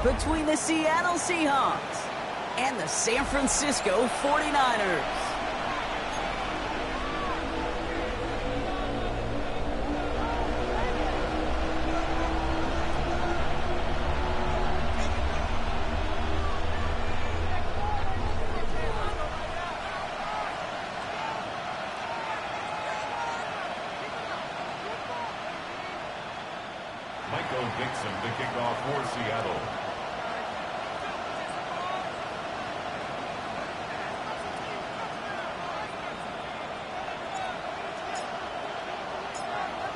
between the Seattle Seahawks and the San Francisco 49ers. Dixon to kick off for Seattle.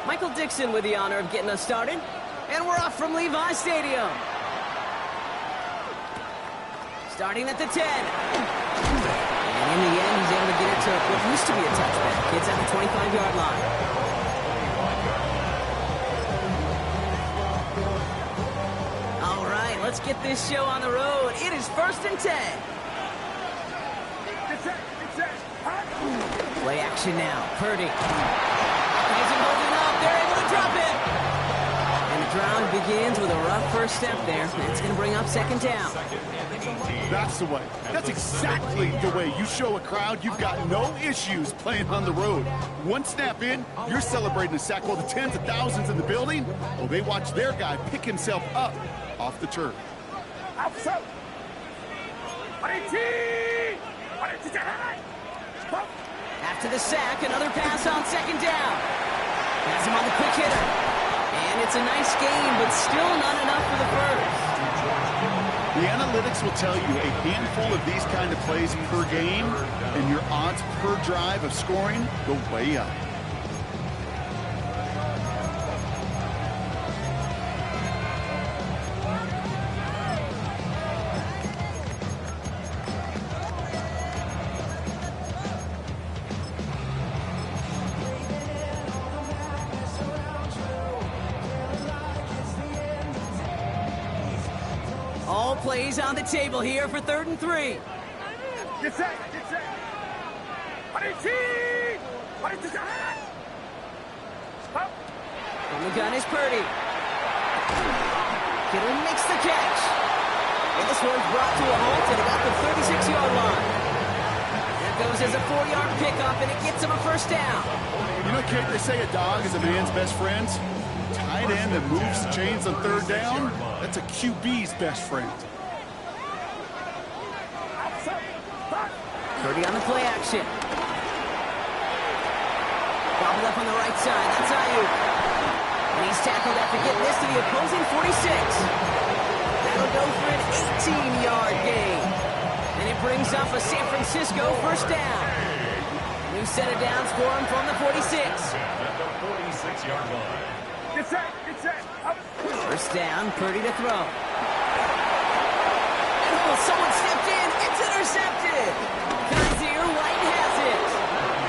Michael Dixon with the honor of getting us started. And we're off from Levi Stadium. Starting at the 10. And in the end, he's able to get it to what used to be a touchback. It's at the 25-yard line. Let's get this show on the road. It is 1st and 10. Play action now. Purdy. Isn't holding up. They're able to drop it. And the drive begins with a rough first step there. That's going to bring up 2nd down. That's the way. That's exactly the way you show a crowd you've got no issues playing on the road. One snap in, you're celebrating a sack while the tens of thousands in the building, well, they watch their guy pick himself up off the turf. After the sack, another pass on 2nd down. Has him on the quick hitter. And it's a nice game, but still not enough for the first. The analytics will tell you a handful of these kind of plays per game, and your odds per drive of scoring go way up. All plays on the table here for 3rd and 3. From the gun is Purdy. Kittle makes the catch. And this one's brought to a halt at about the 36-yard line. There goes as a 4-yard pickup, and it gets him a 1st down. You know, Kate, they say a dog is a man's best friend. Tight end that moves chains on 3rd down, that's a QB's best friend. Purdy on the play action. Bobbled up on the right side. That's Ayuk. And he's tackled after getting this to the opposing 46. That'll go for an 18-yard gain. And it brings up a San Francisco 1st down. New set of downs for him from the 46. At the 46-yard line. 1st down, Purdy to throw. Oh, someone stepped in. It's intercepted. Kaiser White has it.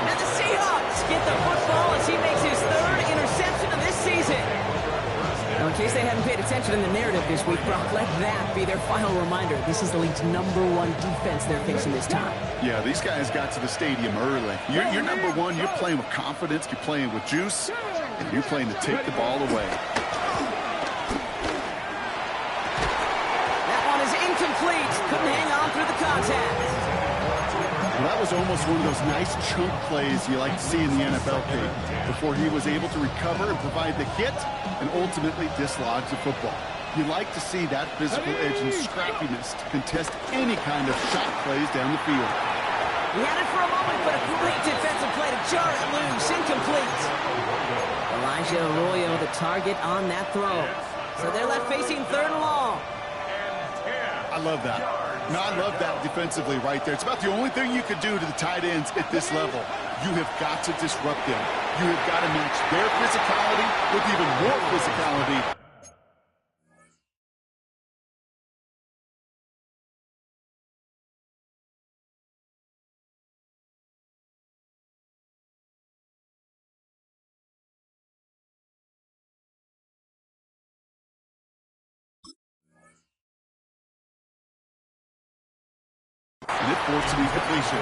And the Seahawks get the football as he makes his 3rd interception of this season. Now, in case they hadn't paid attention in the narrative this week, Brock, let that be their final reminder. This is the league's #1 defense they're facing this time. Yeah, these guys got to the stadium early. You're number one. You're playing with confidence. You're playing with juice. And you're playing to take the ball away. That one is incomplete. Couldn't hang on through the contact. Well, that was almost one of those nice chunk plays you like to see in the NFL, Kate, before he was able to recover and provide the hit and ultimately dislodge the football. You like to see that physical edge and scrappiness to contest any kind of shot plays down the field. He had it for a moment, but a great defensive play to jar it loose. Incomplete. Elijah Arroyo, the target on that throw. So they're left facing 3rd and long. I love that. No, I love that defensively right there. It's about the only thing you could do to the tight ends at this level. You have got to disrupt them. You have got to match their physicality with even more physicality. And it forced an incompletion.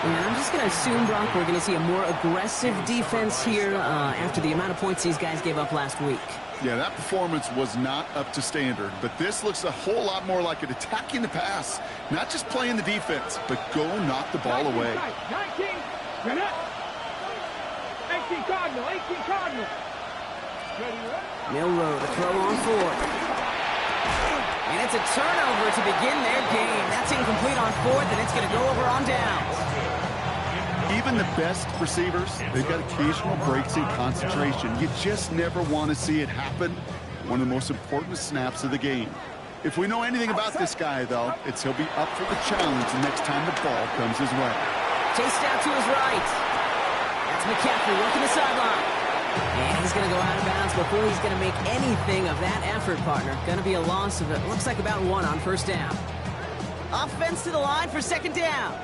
And I'm just going to assume, Brock, we're going to see a more aggressive defense here after the amount of points these guys gave up last week. Yeah, that performance was not up to standard, but this looks a whole lot more like it attacking the pass, not just playing the defense, but go knock the ball away. 19, 18 Cardinal, 18 Cardinal. Milrow to throw on fourth. And it's a turnover to begin their game. That's incomplete on fourth, and it's going to go over on downs. Even the best receivers, they've got occasional breaks in concentration. You just never want to see it happen. One of the most important snaps of the game. If we know anything about this guy, though, it's he'll be up for the challenge the next time the ball comes his way. Chased out to his right. That's McCaffrey working the sideline. And he's going to go out of bounds before he's going to make anything of that effort, partner. Going to be a loss of it. Looks like about 1 on first down. Offense to the line for second down.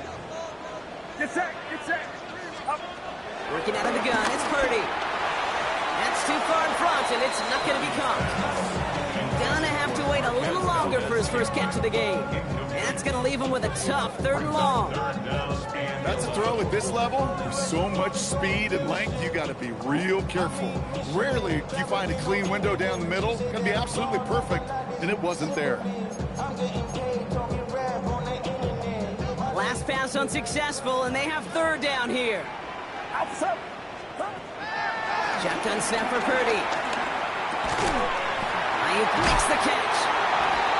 Get set, get set. Up. Working out of the gun, it's Purdy. That's too far in front, and it's not going to be caught. Gonna have to wait a little longer for his first catch of the game. That's going to leave him with a tough 3rd and long. That's a throw at this level. There's so much speed and length, you got to be real careful. Rarely do you find a clean window down the middle. It's going to be absolutely perfect, and it wasn't there. Last pass unsuccessful, and they have 3rd down here. Shotgun snap for Purdy. Ayuk makes the catch.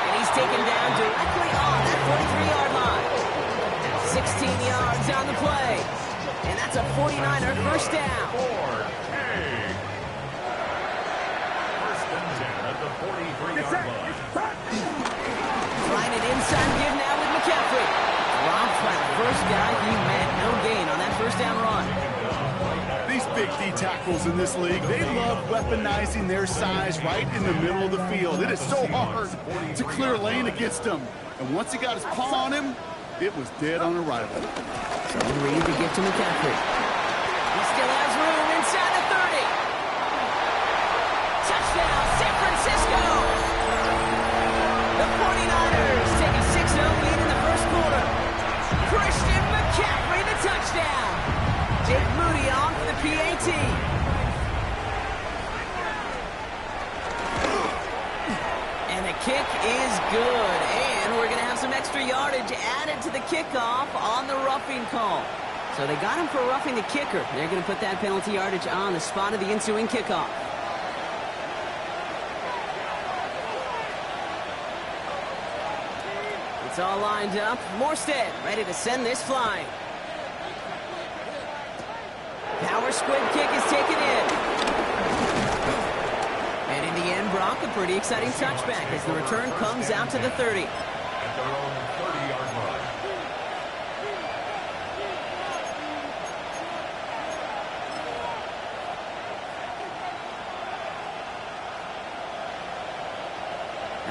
And he's taken down directly on that 43-yard line. 16 yards on the play. And that's a 49er first down. First and 10 at the 43-yard line. Trying it inside give now with McCaffrey. Dropped by the first guy he met. No gain on that first down run. These big D tackles in this league, they love weaponizing their size right in the middle of the field. It is so hard to clear lane against them. And once he got his paw on him, it was dead on arrival. So ready to give to McCaffrey. He still has room inside the 30. Touchdown, San Francisco! The 49ers take a 6-0 lead in the first quarter. Christian McCaffrey, the touchdown. Jake Moody on for the PAT. And the kick is good. And we're going to have some extra yardage added to the kickoff on the roughing call. So they got him for roughing the kicker. They're going to put that penalty yardage on the spot of the ensuing kickoff. It's all lined up. Morstead ready to send this flying. Power squib kick is taken in. And in the end, Brock, a pretty exciting touchback as the return comes out to the 30. At their own 30-yard line.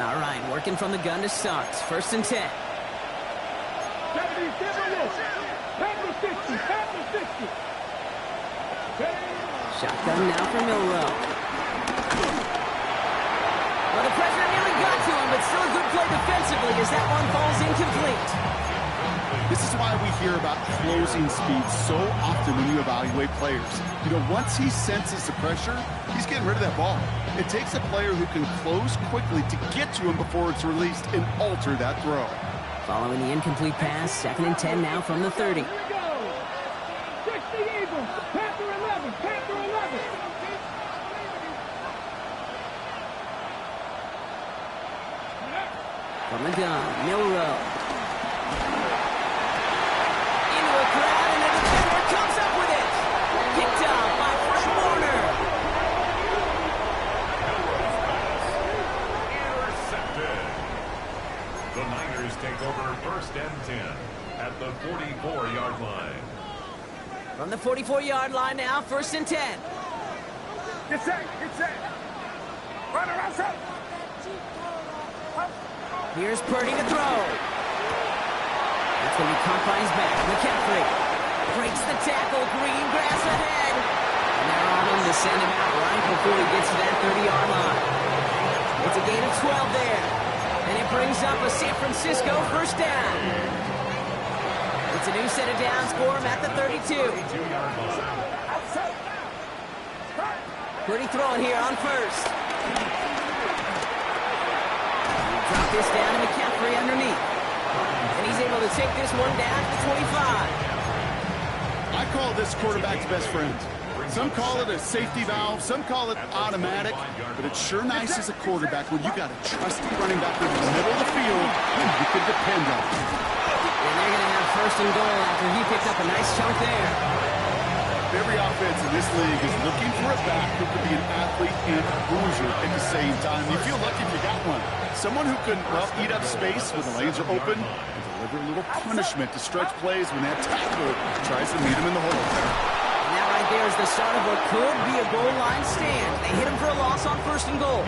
All right, working from the gun to start. First and 10. 70, 60, 60. Shotgun now for Milrow. Well, the pressure nearly got to him, but still a good play defensively as that one falls incomplete. This is why we hear about closing speed so often when you evaluate players. You know, once he senses the pressure, he's getting rid of that ball. It takes a player who can close quickly to get to him before it's released and alter that throw. Following the incomplete pass, 2nd and 10 now from the 30. Here we go. 60 Eagles. Panther 11. Panther 11. From the gun, Milrow. Into a crowd, and the defender comes up with it. Picked up by Fred Warner. Intercepted. The Niners take over first and 10 at the 44-yard line. From the 44-yard line now, 1st and 10. Get set. Get set. Run around set. Here's Purdy to throw. That's going to be caught by his back. McCaffrey breaks the tackle. Green grass ahead. And they're on him to send him out right before he gets to that 30-yard line. It's a gain of 12 there. And it brings up a San Francisco first down. It's a new set of downs for him at the 32. Purdy throwing here on first. Drop this down to McCaffrey underneath. And he's able to take this one down to the 25. I call this quarterback's best friend. Some call it a safety valve, some call it automatic, but it's sure nice as a quarterback when you got a trusty running back in the middle of the field and you can depend on him. And they're going to have first and goal after he picked up a nice chunk there. Every offense in this league is looking for a back who could be an athlete and a bruiser at the same time. You feel lucky if you got one. Someone who can, well, eat up space when the lanes are open and deliver a little punishment to stretch plays when that tackler tries to meet him in the hole. And that right there is the start of what could be a goal line stand. They hit him for a loss on first and goal.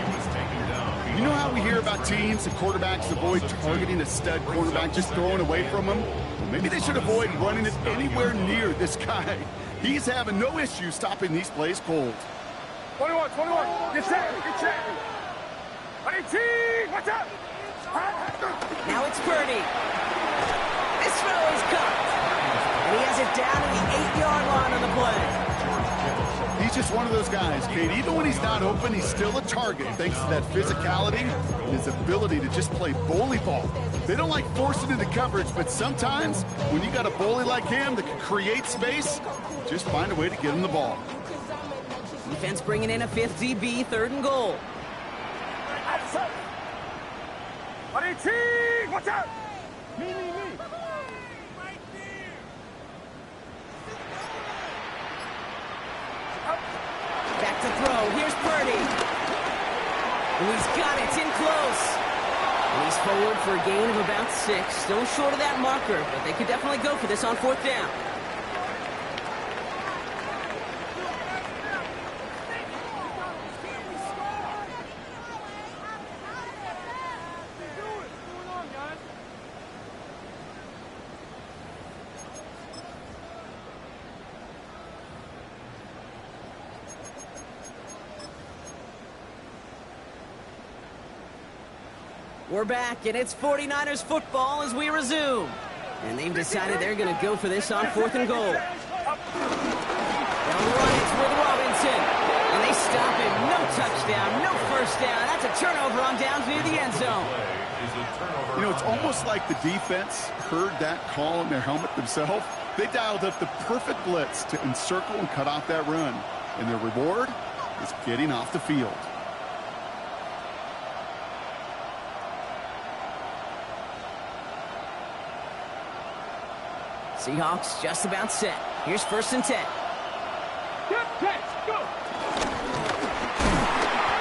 You know how we hear about teams and quarterbacks avoid targeting a stud quarterback, just throwing away from him? Well, maybe they should avoid running it anywhere near this guy. He's having no issue stopping these plays cold. 21, get set, get set. 18, watch out. Now it's Purdy. This throw is cut. And he has it down to the 8-yard line on the play. He's just one of those guys, Kate. Even when he's not open, he's still a target thanks to that physicality and his ability to just play bully ball. They don't like forcing into coverage, but sometimes when you got a bully like him that can create space, just find a way to get him the ball. Defense bringing in a fifth DB, third and goal. 18, watch out. Me. Back to throw. Here's Purdy. And he's got it. It's in close. And he's forward for a gain of about 6. Still short of that marker, but they could definitely go for this on fourth down. We're back, and it's 49ers football as we resume. And they've decided they're going to go for this on fourth and goal. They'll run it with Robinson. And they stop him. No touchdown, no first down. That's a turnover on downs near the end zone. You know, it's almost like the defense heard that call in their helmet themselves. They dialed up the perfect blitz to encircle and cut off that run. And their reward is getting off the field. Seahawks just about set. Here's first and 10. Go.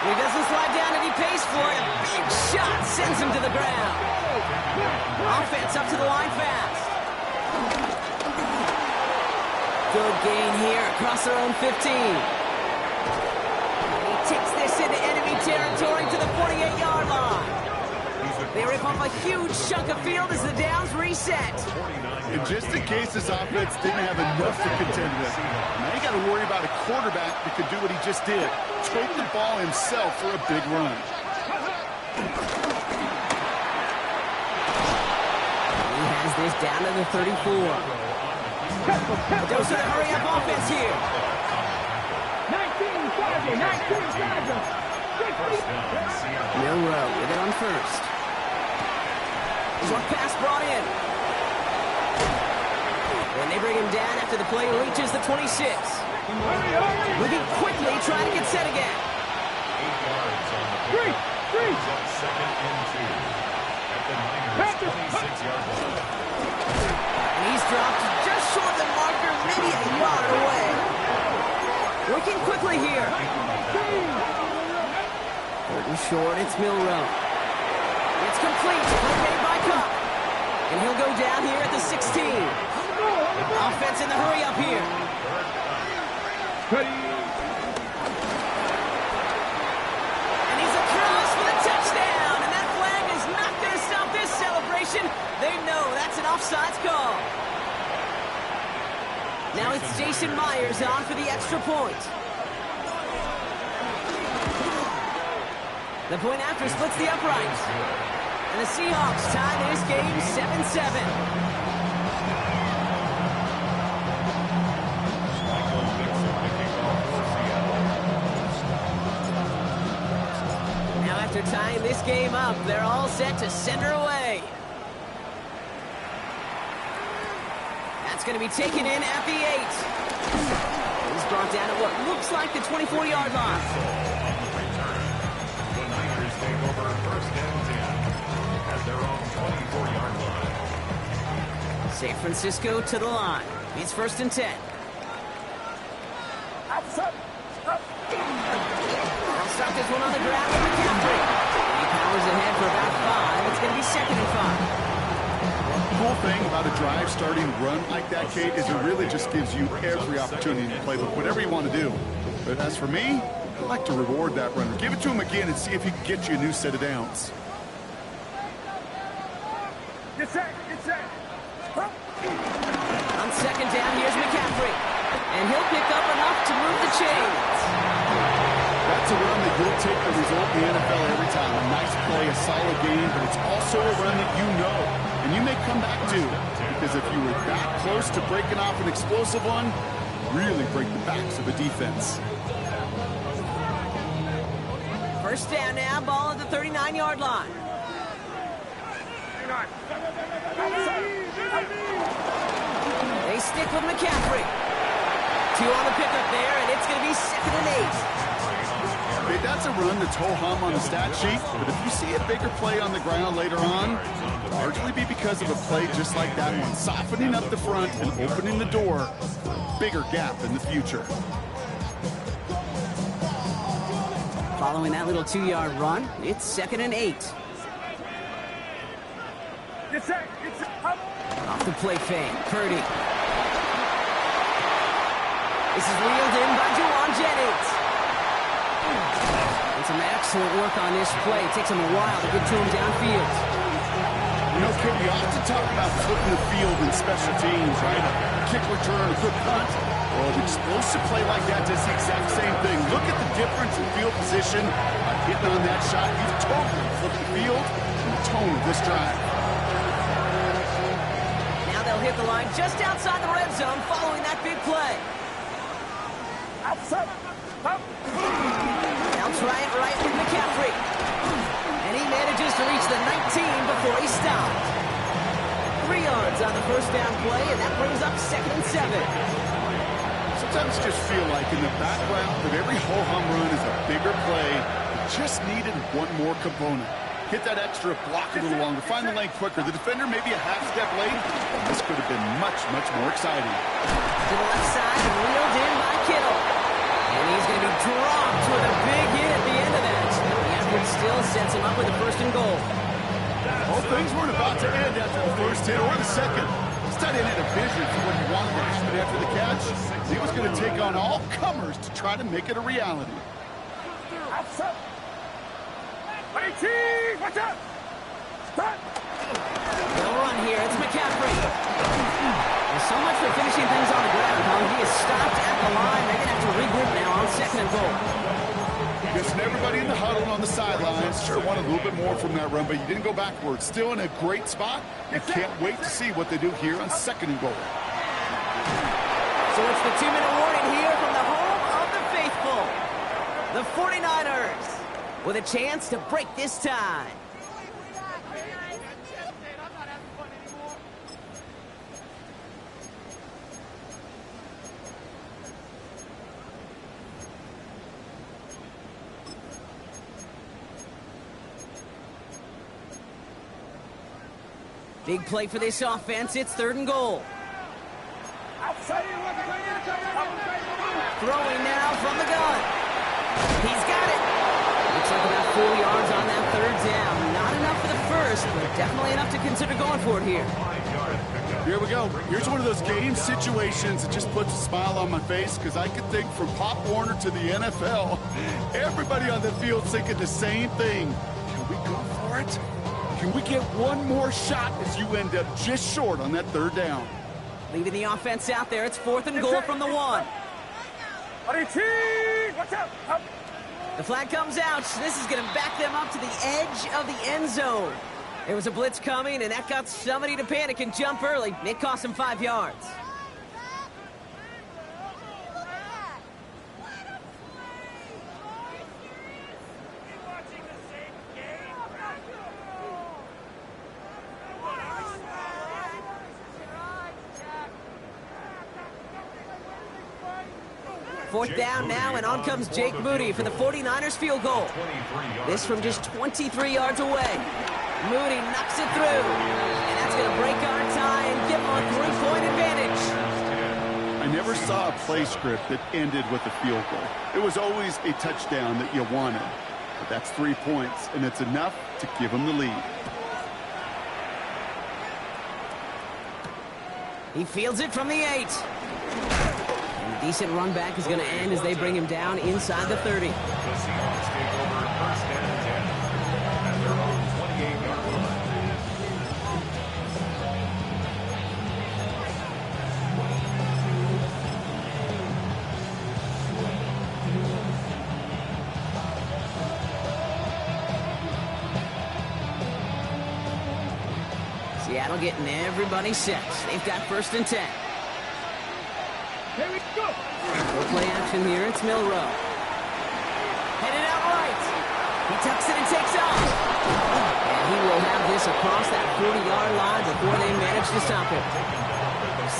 He doesn't slide down and he pays for it. A big shot sends him to the ground. Offense up to the line fast. Good gain here across their own 15. He takes this into enemy territory to the 48-yard line. They rip off a huge chunk of field as the downs reset. And just in case this offense didn't have enough to contend with, now you got to worry about a quarterback that could do what he just did, tote the ball himself for a big run. He has this down to the 34. Goes to the hurry-up offense here. 19 Charger. Milrow with it on first. Short pass brought in. And they bring him down after the play reaches the 26. Moving quickly, trying to get set again. 3. Second and 2 at the Niners' 26-yard line. And he's dropped just short of the marker, maybe a yard away. Working quickly here. Third and short, it's Milrow. It's complete. Play made by Cup. And he'll go down here at the 16. Offense in the hurry-up here. And he's across for the touchdown. And that flag is not going to stop this celebration. They know that's an offsides call. Now it's Jason Myers on for the extra point. The point after splits the uprights. And the Seahawks tie this game 7-7. tying this game up. They're all set to send her away. That's going to be taken in at the 8. He's brought down at what looks like the 24-yard line. The Niners take over first and 10 at their own 24-yard line. San Francisco to the line. It's first and 10. They'll stop this one on the ground with McCaffrey. He powers ahead for about 5. It's going to be second and 5. The cool thing about a drive starting run like that, Kate, is it really just gives you every opportunity to play with whatever you want to do. But as for me, I like to reward that runner. Give it to him again and see if he can get you a new set of downs. Get set, get set. On second down, here's McCaffrey. And he'll pick up enough to move the chains. That's a run that you'll take the result in the NFL every time. A nice play, a solid game, but it's also a run that you know and you may come back to. Because if you were that close to breaking off an explosive one, really break the backs of a defense. First down now, ball at the 39-yard line. They stick with McCaffrey. 2 on the pickup there, and it's going to be second and 8. Okay, that's a run that's ho-hum on the stat sheet, but if you see a bigger play on the ground later on, it'll largely be because of a play just like that one, softening up the front and opening the door for a bigger gap in the future. Following that little 2-yard run, it's second and 8. Get set, get set. Up. Off the play fake, Purdy. This is reeled in by Juwan Jennings. And some excellent work on this play. It takes him a while to get to him downfield. You know, Kid, we often talk about flipping the field in special teams, right? A kick return, a good punt. Well, an explosive play like that does the exact same thing. Look at the difference in field position by hitting on that shot. You've totally flipped the field and the tone of this drive. Now they'll hit the line just outside the red zone following that big play. Outside. Up. Now try it right with McCaffrey. And he manages to reach the 19 before he stopped. 3 yards on the first down play, and that brings up second and 7. Sometimes just feel like in the background of every ho-hum run is a bigger play. It just needed one more component. Hit that extra, block a little longer, find the lane quicker. The defender maybe a half step late. This could have been much, much more exciting. To the left side, reeled in by Kittle. And he's going to be dropped with a big hit at the end of that. The effort still sets him up with a first and goal. Well, things weren't about to end after the first hit or the second. This tight end had a vision for what he wanted to happen after the catch. He was going to take on all comers to try to make it a reality. Outside. 18. Watch out. Stop. They'll run here. It's McCaffrey. Well, so much for finishing things on the ground, huh? He is stopped at the line. They're going to have to regroup now on second and goal. Guessing everybody in the huddle on the sidelines sure wanted a little bit more from that run, but you didn't go backwards. Still in a great spot. You can't wait to see what they do here on second and goal. So it's the 2-minute warning here from the home of the faithful. The 49ers with a chance to break this tie. Big play for this offense. It's third and goal. Throwing now from the gun. He's got it. Looks like about 4 yards on that third down. Not enough for the first, but definitely enough to consider going for it here. Here we go. Here's one of those game situations that just puts a smile on my face because I can think from Pop Warner to the NFL. Everybody on the field thinking the same thing. Can we go for it? Can we get one more shot as you end up just short on that third down? Leaving the offense out there. It's fourth and goal from the 1. 18. Watch out. Up. The flag comes out. This is going to back them up to the edge of the end zone. There was a blitz coming, and that got somebody to panic and jump early. It cost them 5 yards. 4th down now, and on comes Jake Moody for the 49ers field goal. This from just 23 yards away. Moody knocks it through, and that's going to break our tie and give him a 3-point advantage. I never saw a play script that ended with a field goal. It was always a touchdown that you wanted. But that's 3 points, and it's enough to give them the lead. He fields it from the 8. And a decent run back is going to end as they bring him down inside the 30. The Seahawks take over 1st and 10 at their own 28-yard line. Seattle getting everybody set. They've got 1st and 10. Here we go. Full play action here. It's Milrow. Headed out right. He tucks it and takes off. And he will have this across that 40-yard line before they manage to stop him.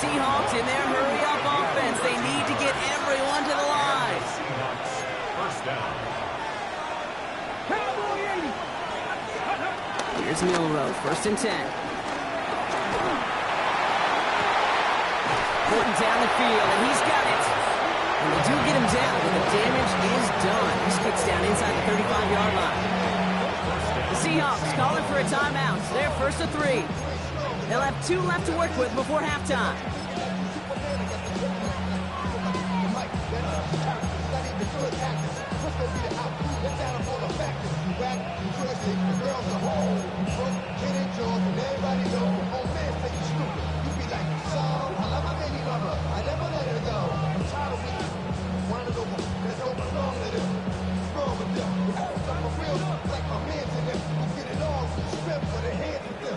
Seahawks in their hurry-up offense. They need to get everyone to the line. Seahawks 1st down. Cowboy 80. Here's Milrow. 1st and 10. Putting down the field, and he's got it. And they do get him down, but the damage is done. This kicks down inside the 35-yard line. The Seahawks calling for a timeout. They're 1st and 3. They'll have 2 left to work with before halftime.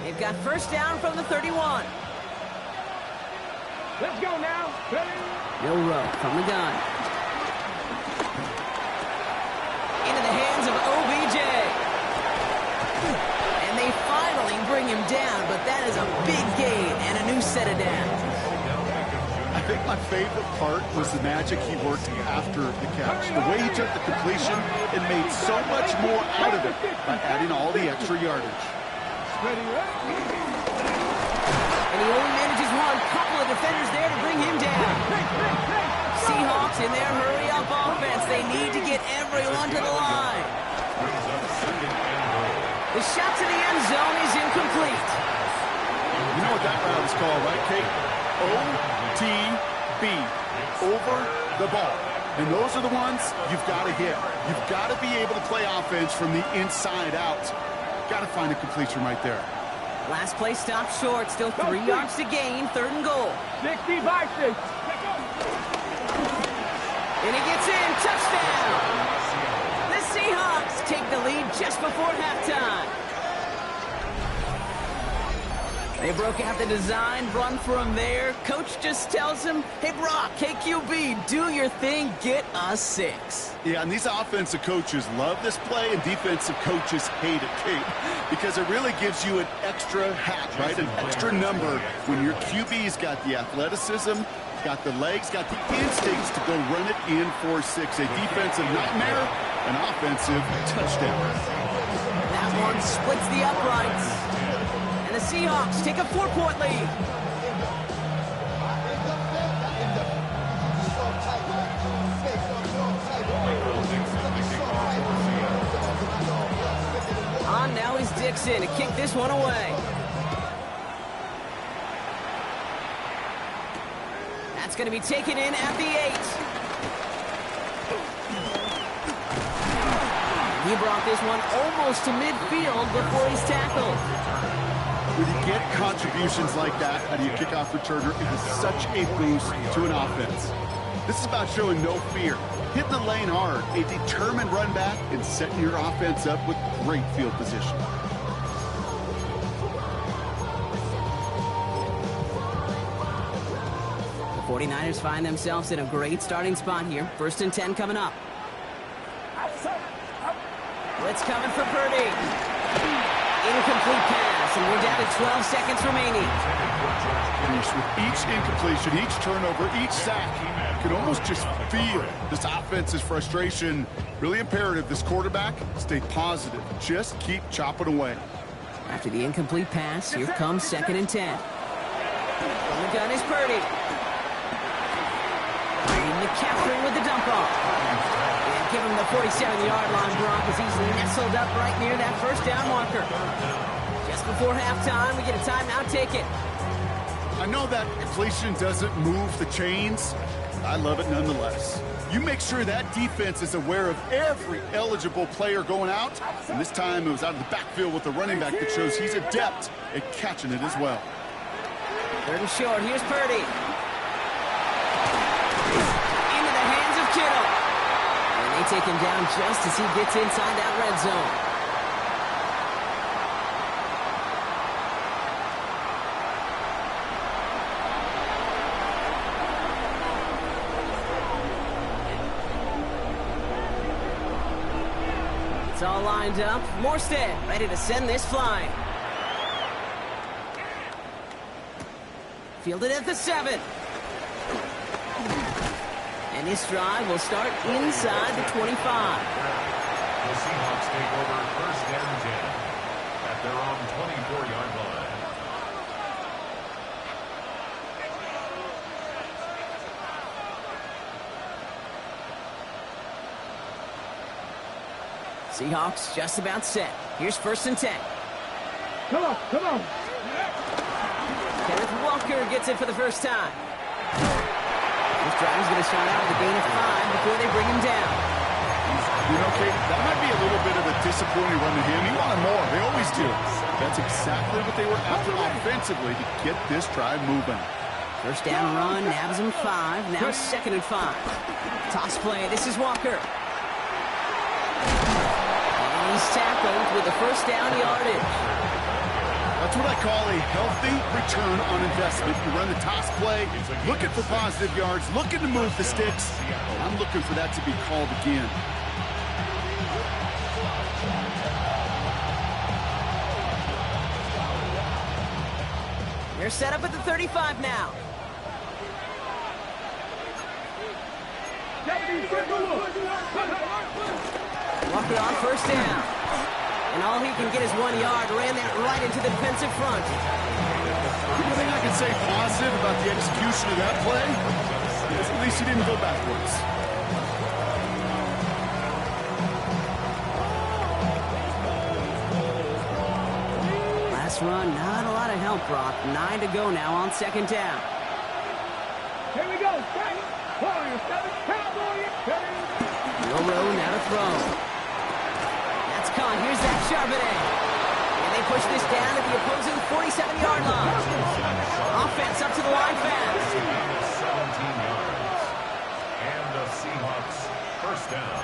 They've got 1st down from the 31. Let's go now. Ready? Milrow from the gun. Into the hands of OBJ. And they finally bring him down, but that is a big gain and a new set of downs. I think my favorite part was the magic he worked after the catch. The way he took the completion and made so much more out of it by adding all the extra yardage. Ready, And he only manages one. Couple of defenders there to bring him down. Seahawks in their hurry-up offense. They need to get everyone to the line. The shot to the end zone is incomplete. You know what that route is called, right, Kate? OTB, over the ball. And those are the ones you've got to hit. You've got to be able to play offense from the inside out. Got to find a completion right there. Last play stopped short. Still 3 yards to gain. 3rd and goal. 60 boxes. And he gets in. Touchdown. The Seahawks take the lead just before halftime. They broke out the design, run from there. Coach just tells him, hey, Brock, KQB, do your thing, get us 6. Yeah, and these offensive coaches love this play, and defensive coaches hate it, Kate, because it really gives you an extra hat, right? An extra number when your QB's got the athleticism, got the legs, got the instincts to go run it in for 6. A defensive nightmare, an offensive touchdown. That one splits the uprights. And the Seahawks take a 4-point lead. On now is Dixon to kick this one away. That's going to be taken in at the 8. He brought this one almost to midfield before he's tackled. When you get contributions like that out of your kickoff returner, it is such a boost to an offense. This is about showing no fear, hitting the lane hard, a determined run back, and setting your offense up with great field position. The 49ers find themselves in a great starting spot here. 1st and 10 coming up. Blitz coming for Purdy. Incomplete pass, and we're down to 12 seconds remaining. With each incompletion, each turnover, each sack, you can almost just feel this offense's frustration. Really imperative this quarterback stay positive. Just keep chopping away. After the incomplete pass, here comes 2nd and 10. From the gun is Purdy. And the capturing with the dump off. And give him the 47-yard line, Brock, as he's nestled up right near that first down marker. Just before halftime, we get a timeout. Take it. I know that completion doesn't move the chains. I love it nonetheless. You make sure that defense is aware of every eligible player going out. And this time it was out of the backfield with the running back that shows he's adept at catching it as well. 3rd and short. Here's Purdy. Into the hands of Kittle. And they take him down just as he gets inside that red zone. It's all lined up. Morstead ready to send this flying. Fielded at the 7. And this drive will start inside the 25. The Seahawks take over 1st and 10 at their own 24-yard line. Seahawks just about set. Here's 1st and 10. Come on, come on. Kenneth Walker gets it for the first time. This drive is going to start out with a gain of 5 before they bring him down. You know, Kate, that might be a little bit of a disappointing run to him. He wanted more. They always do. That's exactly what they were after offensively to get this drive moving. First down run, nabs him 5. Now 2nd and 5. Toss play. This is Walker. And he's tackled with the first down yardage. That's what I call a healthy return on investment. You run the toss play, looking for positive yards, looking to move the sticks. I'm looking for that to be called again. They're set up at the 35 now. Walker on first down. And all he can get is 1 yard. Ran that right into the defensive front. The thing I can say positive about the execution of that play is at least he didn't go backwards. Last run, not a lot of help, Brock. 9 to go now on 2nd down. Here we go. Warrior 7, Cowboy 7. Rowe now to throw. That's caught. Here's that Charbonnet. And they push this down at the opposing 47-yard line. Offense up to the line fast. 17 yards. And the Seahawks first down.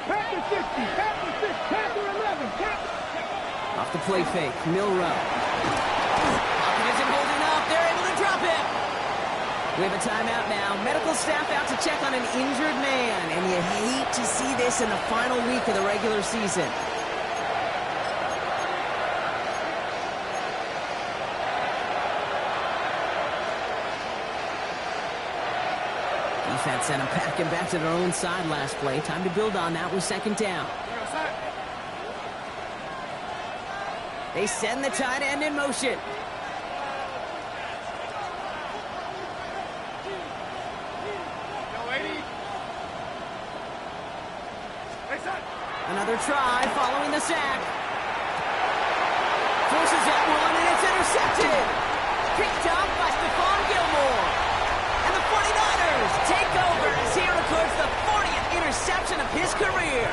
Panther 60, Panther 6, Panther 11, Panther. Off the play fake, Milrow. Pocket isn't holding up. They're able to drop it. We have a timeout now. Medical staff out to check on an injured man. And you hate to see this in the final week of the regular season. Defense sent them packing back to their own side last play. Time to build on that with 2nd down. They send the tight end in motion. Another try following the sack. Forces that one, and it's intercepted. Picked up by Stephon Gilmore. And the 49ers take over as he records the 40th interception of his career.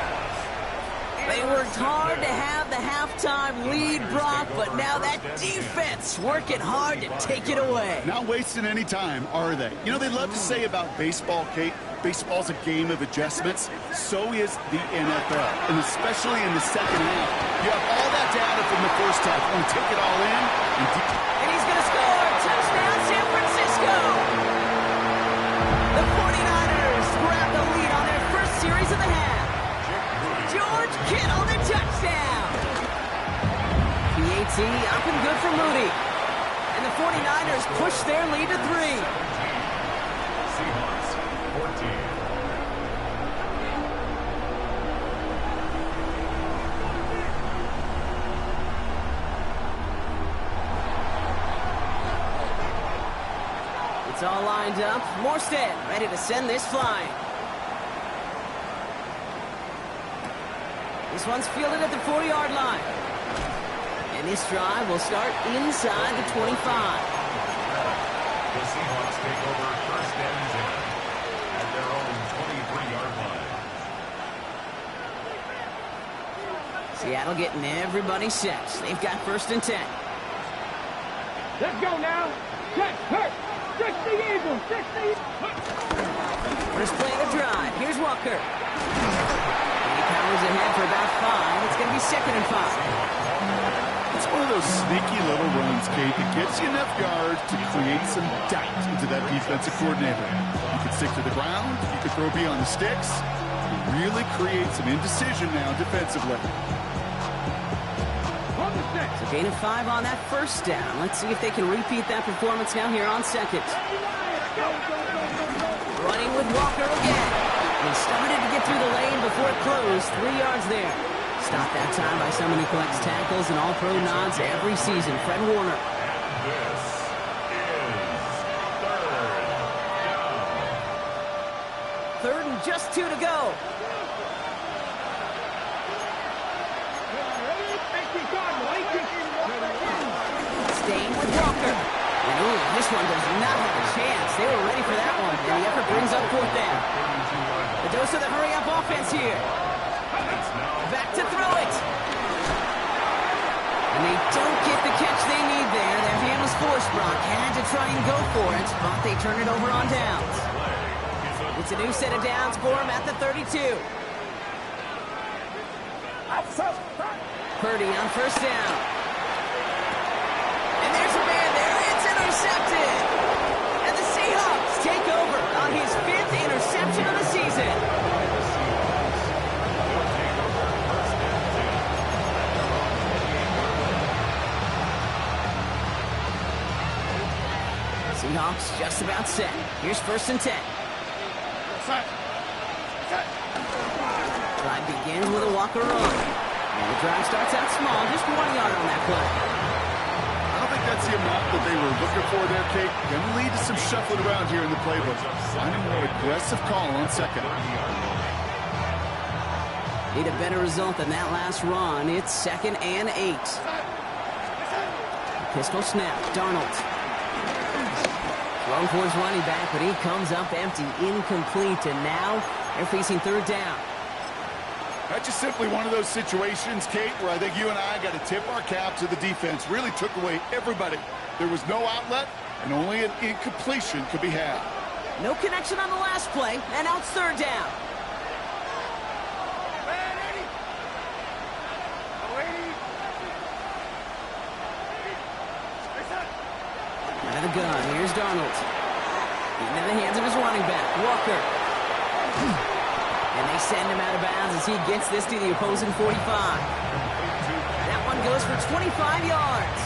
They worked hard to have the halftime lead, Brock, but now that defense working hard to take it away. Not wasting any time, are they? You know, they love to say about baseball, Kate, baseball's a game of adjustments. So is the NFL, and especially in the second half. You have all that data from the first half. You want to take it all in. And he's going to score. Touchdown, San Francisco. The 49ers grab the lead on their first series of the half. George Kittle, the touchdown. JT, up and good for Moody. And the 49ers push their lead to 3. Seahawks 14. It's all lined up. Morstead ready to send this flying. This one's fielded at the 40-yard line. And this drive will start inside the 25. The Seahawks take over first and 10 at their own 23-yard line. Seattle getting everybody set. They've got first and 10. Let's go now. Check, hurt. Stretch the eagle. Stretch the eagle. First play of the drive. Here's Walker. And he powers ahead for about 5. It's going to be second and 5. It's one of those sneaky little runs, Kate, that gets you enough yards to create some doubt into that defensive coordinator. You can stick to the ground. You can throw beyond the sticks. You really create some indecision now defensively. So gain of 5 on that first down. Let's see if they can repeat that performance now here on second. Running with Walker again. He started to get through the lane before it closed. 3 yards there. Stopped that time by someone who collects tackles and all-pro nods every season, Fred Warner. This is third down. Third and just 2 to go. Staying with Walker. And ooh, this one does not have a chance. They were ready for that one. And the effort brings up fourth down. The dose of the hurry-up offense here. Back to throw it. And they don't get the catch they need there. Their hand was forced. Brock had to try and go for it, but they turn it over on downs. It's a new set of downs for him at the 32. Purdy on first down. And there's a man there. It's intercepted. And the Seahawks take over on his 5th interception of the season. Seahawks just about set. Here's first and 10. Drive begins with a Walker run. And the drive starts out small, just 1 yard on that play. I don't think that's the amount that they were looking for there, Kate. Going to lead to some shuffling around here in the playbook. Find a more aggressive call on second. Need a better result than that last run. It's second and 8. Pistol snap. Darnold. Thrown for his running back, but he comes up empty, incomplete, and now they're facing third down. That's just simply one of those situations, Kate, where I think you and I got to tip our cap to the defense. Really took away everybody. There was no outlet, and only an incompletion could be had. No connection on the last play, and now it's third down. Out of the gun, here's Darnold. Into the hands of his running back, Walker. And they send him out of bounds as he gets this to the opposing 45. That one goes for 25 yards.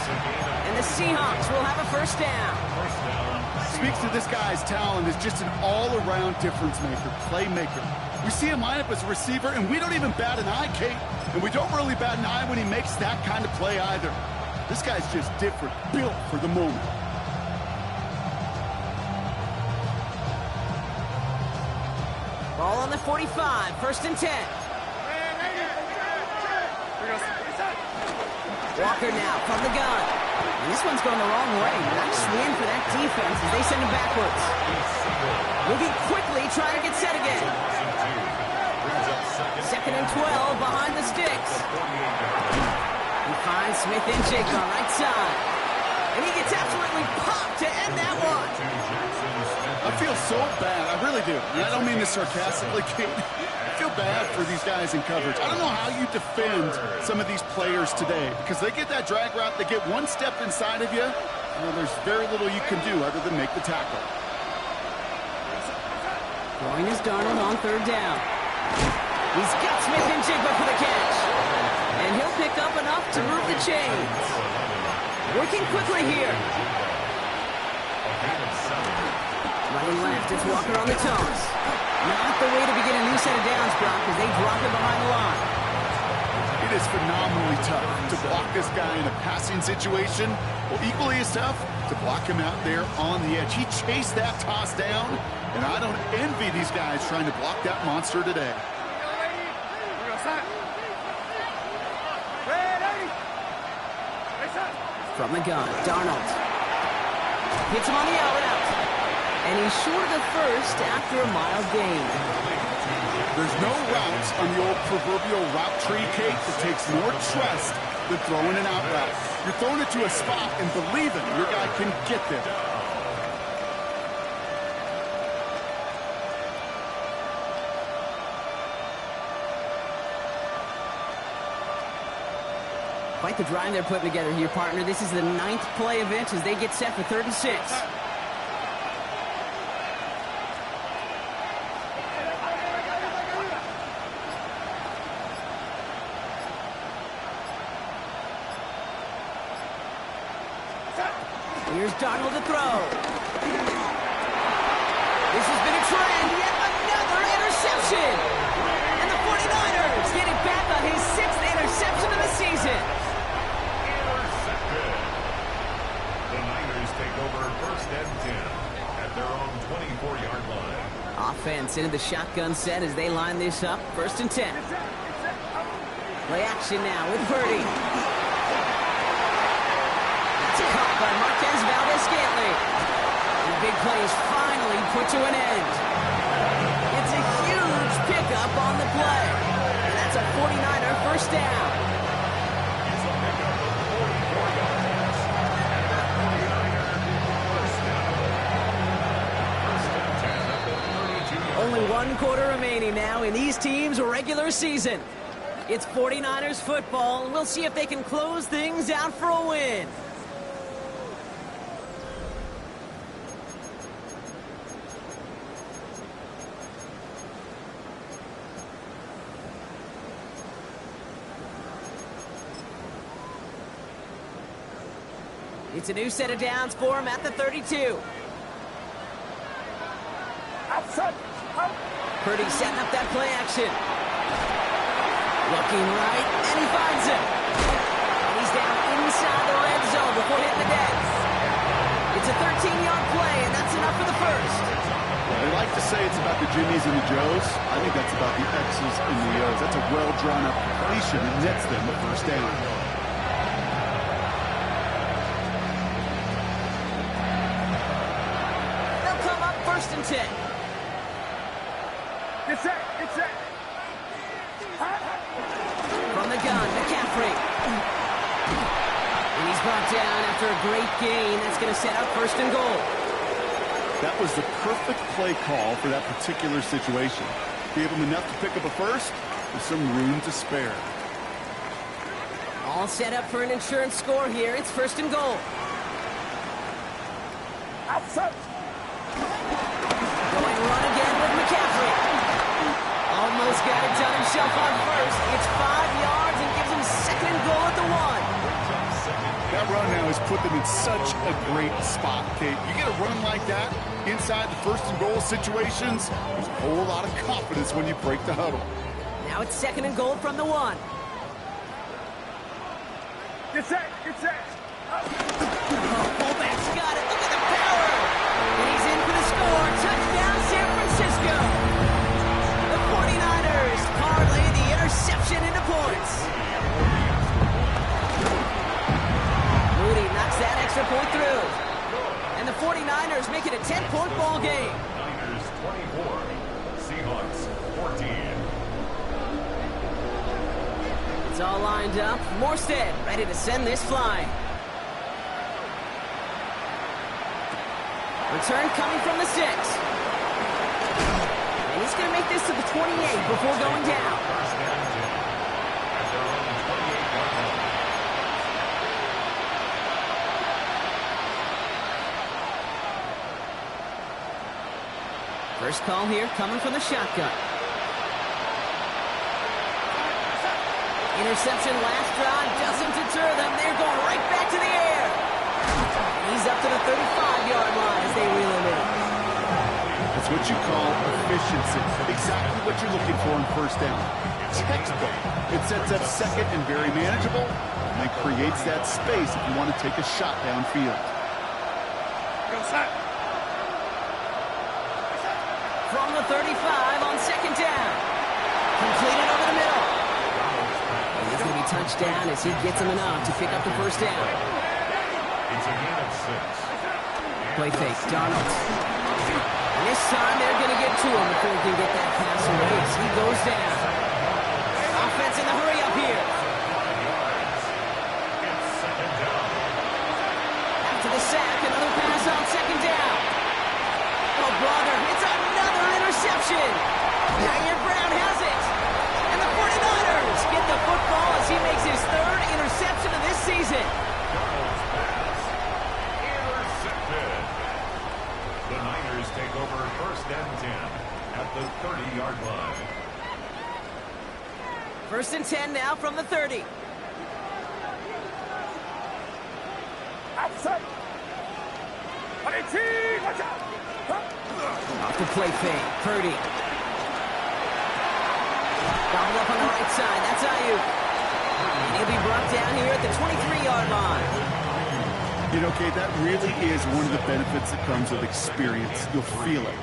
And the Seahawks will have a first down. Speaks to this guy's talent as just an all-around difference maker, playmaker. We see him line up as a receiver, and we don't even bat an eye, Kate. And we don't really bat an eye when he makes that kind of play either. This guy's just different, built for the moment. Ball on the 45, first and 10. Walker now from the gun. And this one's going the wrong way. Nice win for that defense as they send him backwards. Moving quickly, trying to get set again. Second and 12 behind the sticks. He finds Smith and Jake on right side. And he gets absolutely popped to end that one. I feel so bad. I really do. And I don't mean this sarcastically, Kate. I feel bad for these guys in coverage. I don't know how you defend some of these players today because they get that drag route, they get one step inside of you, and there's very little you can do other than make the tackle. Throwing is Darnold on third down. He's got Smith and Jigba for the catch. And he'll pick up enough to move the chains. Working quickly here. Running left, it's Walker on the toes. Not the way to begin a new set of downs, Brock, as they drop him behind the line. It is phenomenally tough to block this guy in a passing situation. Well, equally as tough to block him out there on the edge. He chased that toss down, and I don't envy these guys trying to block that monster today. From the gun, Darnold. Hits him on the out and out. And he's short of the first after a mild gain. There's no routes on the old proverbial route tree, Kate, that takes more trust than throwing an out route. You're throwing it to a spot and believing your guy can get there. Quite the drive they're putting together here, partner. This is the 9th play event as they get set for 3rd and 6. Here's Darnold to throw. This has been a trend. Yet another interception. And the 49ers get it back on his 6th interception of the season. Intercepted. The Niners take over 1st and 10 at their own 24-yard line. Offense into the shotgun set as they line this up. 1st and 10. Play action now with Purdy. Caught by Marquez Valdez-Scantling. And the big play is finally put to an end. It's a huge pickup on the play. And that's a 49er first down. It's a pickup of 44 yards. And that 49er first down. 1st and 10 at the 32-yard Only line. 1 quarter remaining now in these teams' regular season. It's 49ers football, and we'll see if they can close things out for a win. It's a new set of downs for him at the 32. Purdy setting up that play action. Looking right, and he finds him. And he's down inside the red zone before hitting the deck. It's a 13-yard play, and that's enough for the first. They like to say it's about the Jimmies and the Joes. I think that's about the X's and the O's. That's a well-drawn-up completion and nets them the first down. They'll come up 1st and 10. Get set, get set. From the gun, McCaffrey. And he's brought down after a great gain. That's going to set up 1st and goal. That was the perfect play call for that particular situation. Gave him enough to pick up a first with some room to spare. All set up for an insurance score here. It's 1st and goal. Going run again with McCaffrey. Almost got it done himself on first. It's 5 yards and gives him 2nd and goal at the 1. That run now has put them in such a great spot, Kate. You get a run like that inside the 1st and goal situations, there's a whole lot of confidence when you break the huddle. Now it's 2nd and goal from the 1. Get set, get set. Fullback's got it. Look at the power. And he's in for the score. Touchdown, San Francisco. The 49ers parlay the interception into points. Moody knocks that extra point through. And the 49ers make it a 10-point ball game. Niners 24, Seahawks 14. It's all lined up. Morstead ready to send this flying. Return coming from the 6. And he's going to make this to the 28 before going down. First and 10 at their own 28-yard line. First call here coming from the shotgun. Interception last drive doesn't deter them. They're going right back to the air. He's up to the 35-yard line as they reel him in. That's what you call efficiency. Exactly what you're looking for in first down. Textbook. It sets up second and very manageable, and it creates that space if you want to take a shot downfield. From the 35 on second down. Completed over the middle. And he's going to be touchdown as he gets him enough to pick up the first down. It's a gain of 6. Play fake, Donald. And this time they're going to get to him before he can get that pass away as he goes down. Offense in the hurry up here. After the sack, another pass on second down. Oh, brother, it's another interception. Jair Brown has it. And the 49ers get the football as he makes his third interception of this season. Darnold's pass intercepted. The Niners take over first and 10 at the 30-yard line. First and 10 now from the 30. Outside. Off the play fake, Purdy. Gobbled up on the right side, that's Ayuk. And he'll be brought down here at the 23-yard line. You know, Kate, that really is one of the benefits that comes with experience. You'll feel it.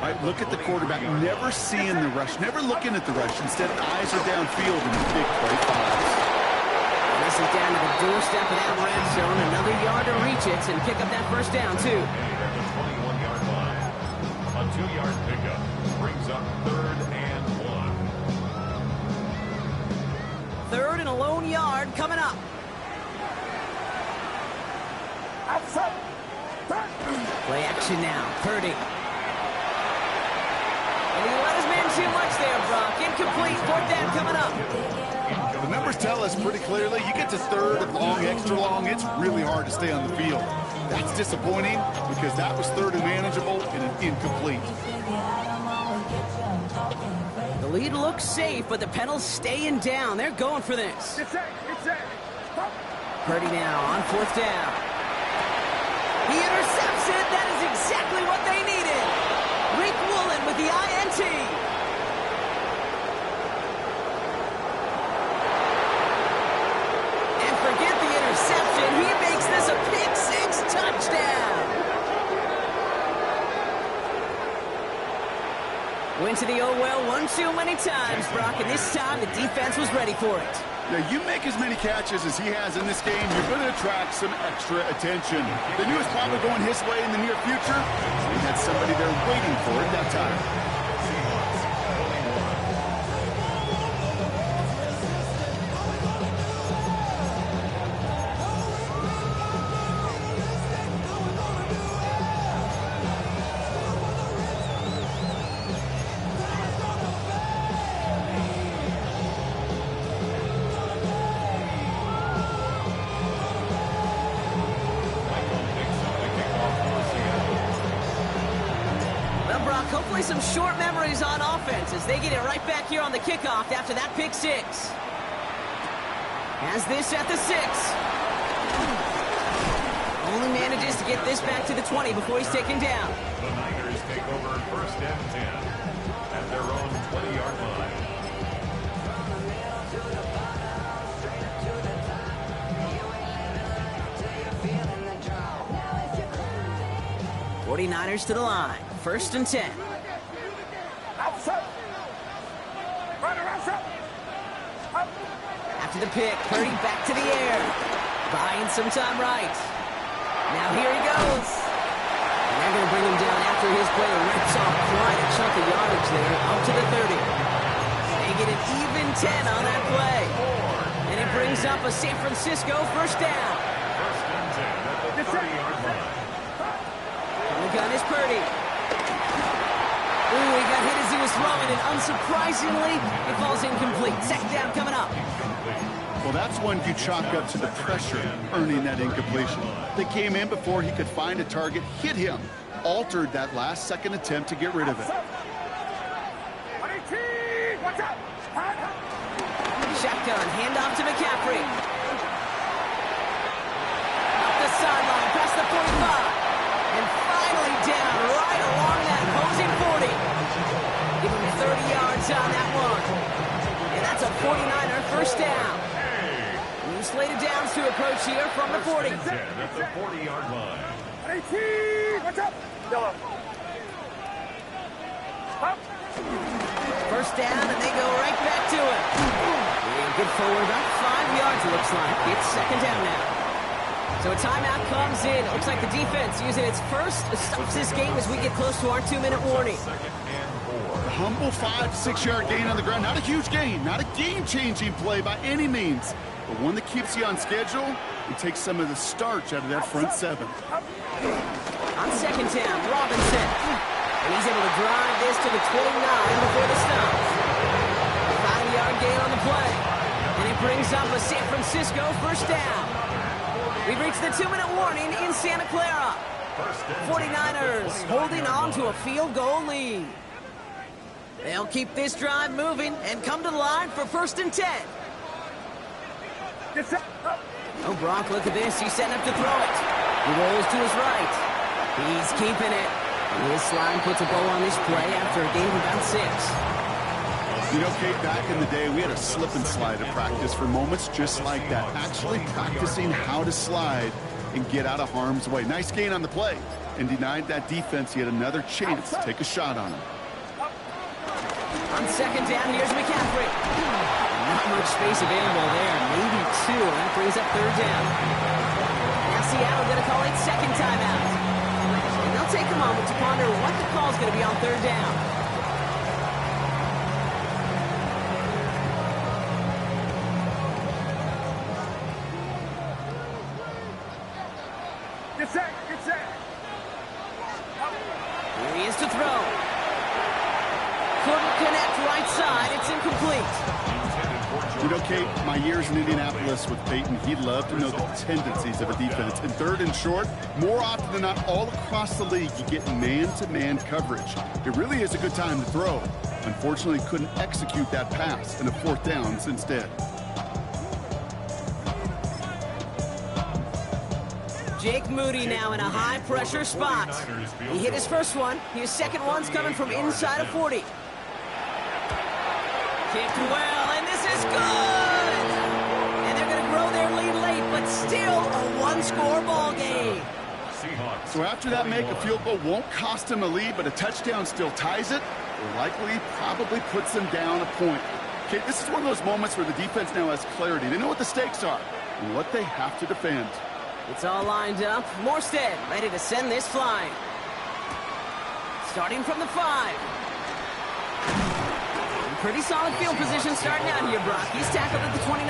Right, look at the quarterback, never seeing the rush, never looking at the rush. Instead, eyes are downfield in the big play files. This is down to the doorstep of that red zone. Another yard to reach it and pick up that first down, too. At the 21-yard line. A 2-yard pickup brings up 3rd and 1. Third and a lone yard coming up. Outside. Play action now, Purdy. And he let his man too much there, Brock. Incomplete, fourth down coming up. The numbers tell us pretty clearly, you get to third and long, extra long, it's really hard to stay on the field. That's disappointing because that was third and manageable and an incomplete. The lead looks safe, but the Penals staying down. They're going for this. Purdy now on fourth down. He intercepts it. That is exactly what they needed. Rick Woolen with the INT. And forget the interception. He makes this a pick-6 touchdown. Went to the oh well one too many times, Brock, and this time the defense was ready for it. Now, you make as many catches as he has in this game, you're going to attract some extra attention. They knew it was probably going his way in the near future. He had somebody there waiting for it that time. Hopefully some short memories on offense as they get it right back here on the kickoff after that pick-6. Has this at the 6. Only manages to get this back to the 20 before he's taken down. The Niners take over first and 10 at their own 20-yard line. 49ers to the line. First and 10. After the pick, Purdy back to the air. Buying some time right. Now here he goes. And they're going to bring him down after his player rips off quite a chunk of yardage there, up to the 30. They get an even 10 on that play. And it brings up a San Francisco first down. First and 10 at the 30-yard line. And the gun is Purdy. Ooh, he got hit as he was throwing, and unsurprisingly, it falls incomplete. Second down coming up. Well, that's one you chalk up to the pressure earning that incompletion. They came in before he could find a target, hit him, altered that last second attempt to get rid of it. shotgun. Handoff to McCaffrey. Up the sideline, past the 45. And finally down right along that opposing 40. Give him 30 yards on that one. And that's a 49er first down. New slated downs to approach here from the 40. At the 40-yard line. 18, what's up? First down, and they go right back to it. And good forward, about 5 yards, it looks like. It's second down now. So a timeout comes in. It looks like the defense using its first stops this game as we get close to our 2-minute warning. A humble 5-6 yard gain on the ground. Not a huge gain, not a game-changing play by any means, but one that keeps you on schedule and takes some of the starch out of that front seven. On second down, Robinson. And he's able to drive this to the 29 before the stop. A 5-yard gain on the play. And it brings up a San Francisco first down. We've reached the 2-minute warning in Santa Clara. 49ers holding on to a field goal lead. They'll keep this drive moving and come to the line for 1st and 10. Oh, Brock, look at this. He's setting up to throw it. He rolls to his right. He's keeping it. His slide puts a bow on this play after a gain of about 6. You know, Kate, back in the day, we had a slip and slide at practice for moments just like that. Actually practicing how to slide and get out of harm's way. Nice gain on the play and denied that defense yet another chance to take a shot on him. On second down, here's McCaffrey. Not much space available there. Maybe 2. That brings up third down. Now Seattle going to call it second timeout. And they'll take a moment to ponder what the call is going to be on third down. Here he is to throw. Couldn't connect right side. It's incomplete. You know, Kate, my years in Indianapolis with Peyton, he'd love to know the tendencies of a defense. In third and short, more often than not, all across the league, you get man-to-man coverage. It really is a good time to throw. Unfortunately, couldn't execute that pass, and a 4th down instead. Jake Moody now in a high-pressure spot. He hit his first one. His second one's coming from inside of 40. Kicked well, and this is good! And they're going to grow their lead late, but still a 1-score ball game. So after that make, a field goal won't cost them a lead, but a touchdown still ties it, or likely probably puts them down a point. Okay, this is one of those moments where the defense now has clarity. They know what the stakes are and what they have to defend. It's all lined up. Morstead ready to send this flying. Starting from the 5. Pretty solid field position starting out here, Brock. He's tackled at the 29.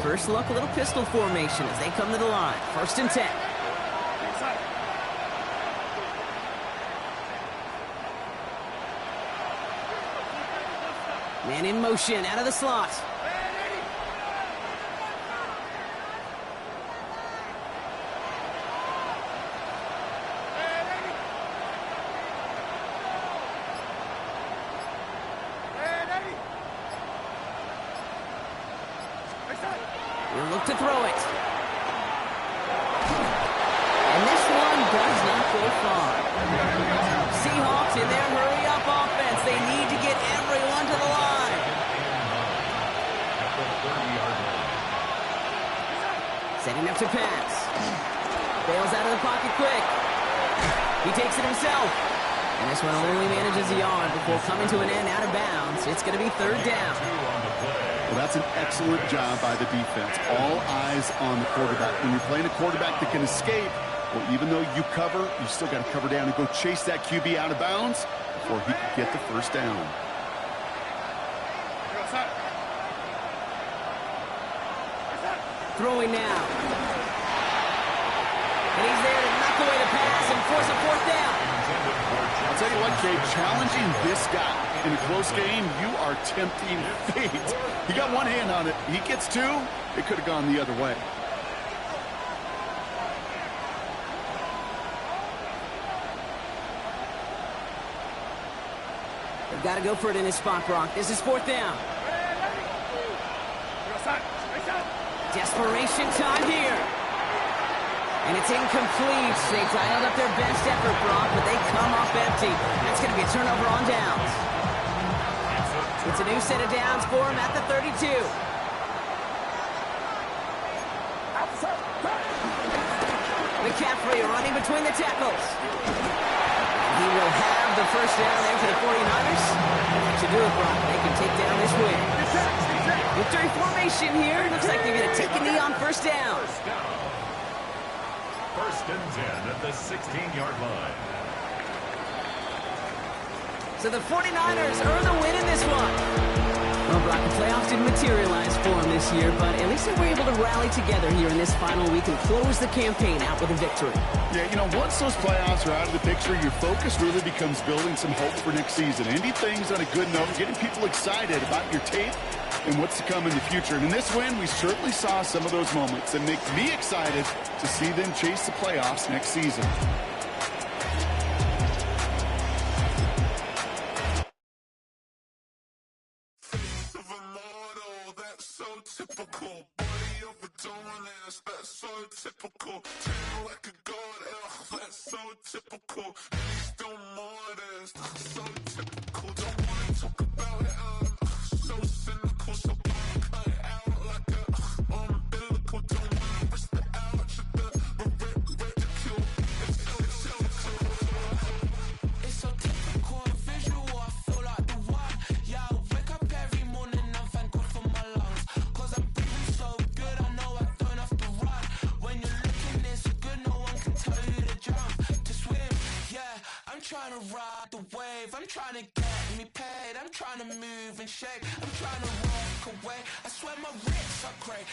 First look, a little pistol formation as they come to the line. 1st and 10. Man in motion, out of the slot. We'll look to throw it. And this one does not go far. Seahawks in their hurry-up offense. They need to get everyone to the line. Setting up to pass. Bails out of the pocket quick. He takes it himself. And this one only manages a yard before coming to an end out of bounds. It's going to be third down. Well, that's an excellent job by the defense. All eyes on the quarterback. When you're playing a quarterback that can escape, well, even though you cover, you still got to cover down and go chase that QB out of bounds before he can get the first down. Throwing now. And he's there to knock away the pass and force a 4th down. I'll tell you what, Gabe, challenging this guy in a close game, you are tempting fate. He got one hand on it. He gets 2. It could have gone the other way. Got to go for it in his spot, Brock. This is 4th down. Desperation time here. And it's incomplete. They dialed up their best effort, Brock, but they come off empty. That's going to be a turnover on downs. It's a new set of downs for him at the 32. McCaffrey running between the tackles. He will have the first down there for the 49ers. That should do it, Brock. They can take down this win. Victory formation here. Looks like they're going to take a knee on first down. First and 10 at the 16-yard line. So the 49ers earn the win in this one. Well, Brock, the playoffs didn't materialize for them this year, but at least they were able to rally together here in this final week and close the campaign out with a victory. Yeah, you know, once those playoffs are out of the picture, your focus really becomes building some hope for next season. Ending things on a good note, getting people excited about your tape and what's to come in the future. And in this win, we certainly saw some of those moments that make me excited to see them chase the playoffs next season. Typical body of a dominance, that's so typical. Tail like a god, that's so typical. Still modest, so typical. Don't wanna talk about it, so cynical. So cut it out like a umbilical. Don't wanna risk the ouch of the ridicule. It's so typical, visual. I feel like the one. Yeah, I wake up every morning and thank God for my lungs. Trying to ride the wave, I'm trying to get me paid, I'm trying to move and shake, I'm trying to walk away, I swear my wrists are great,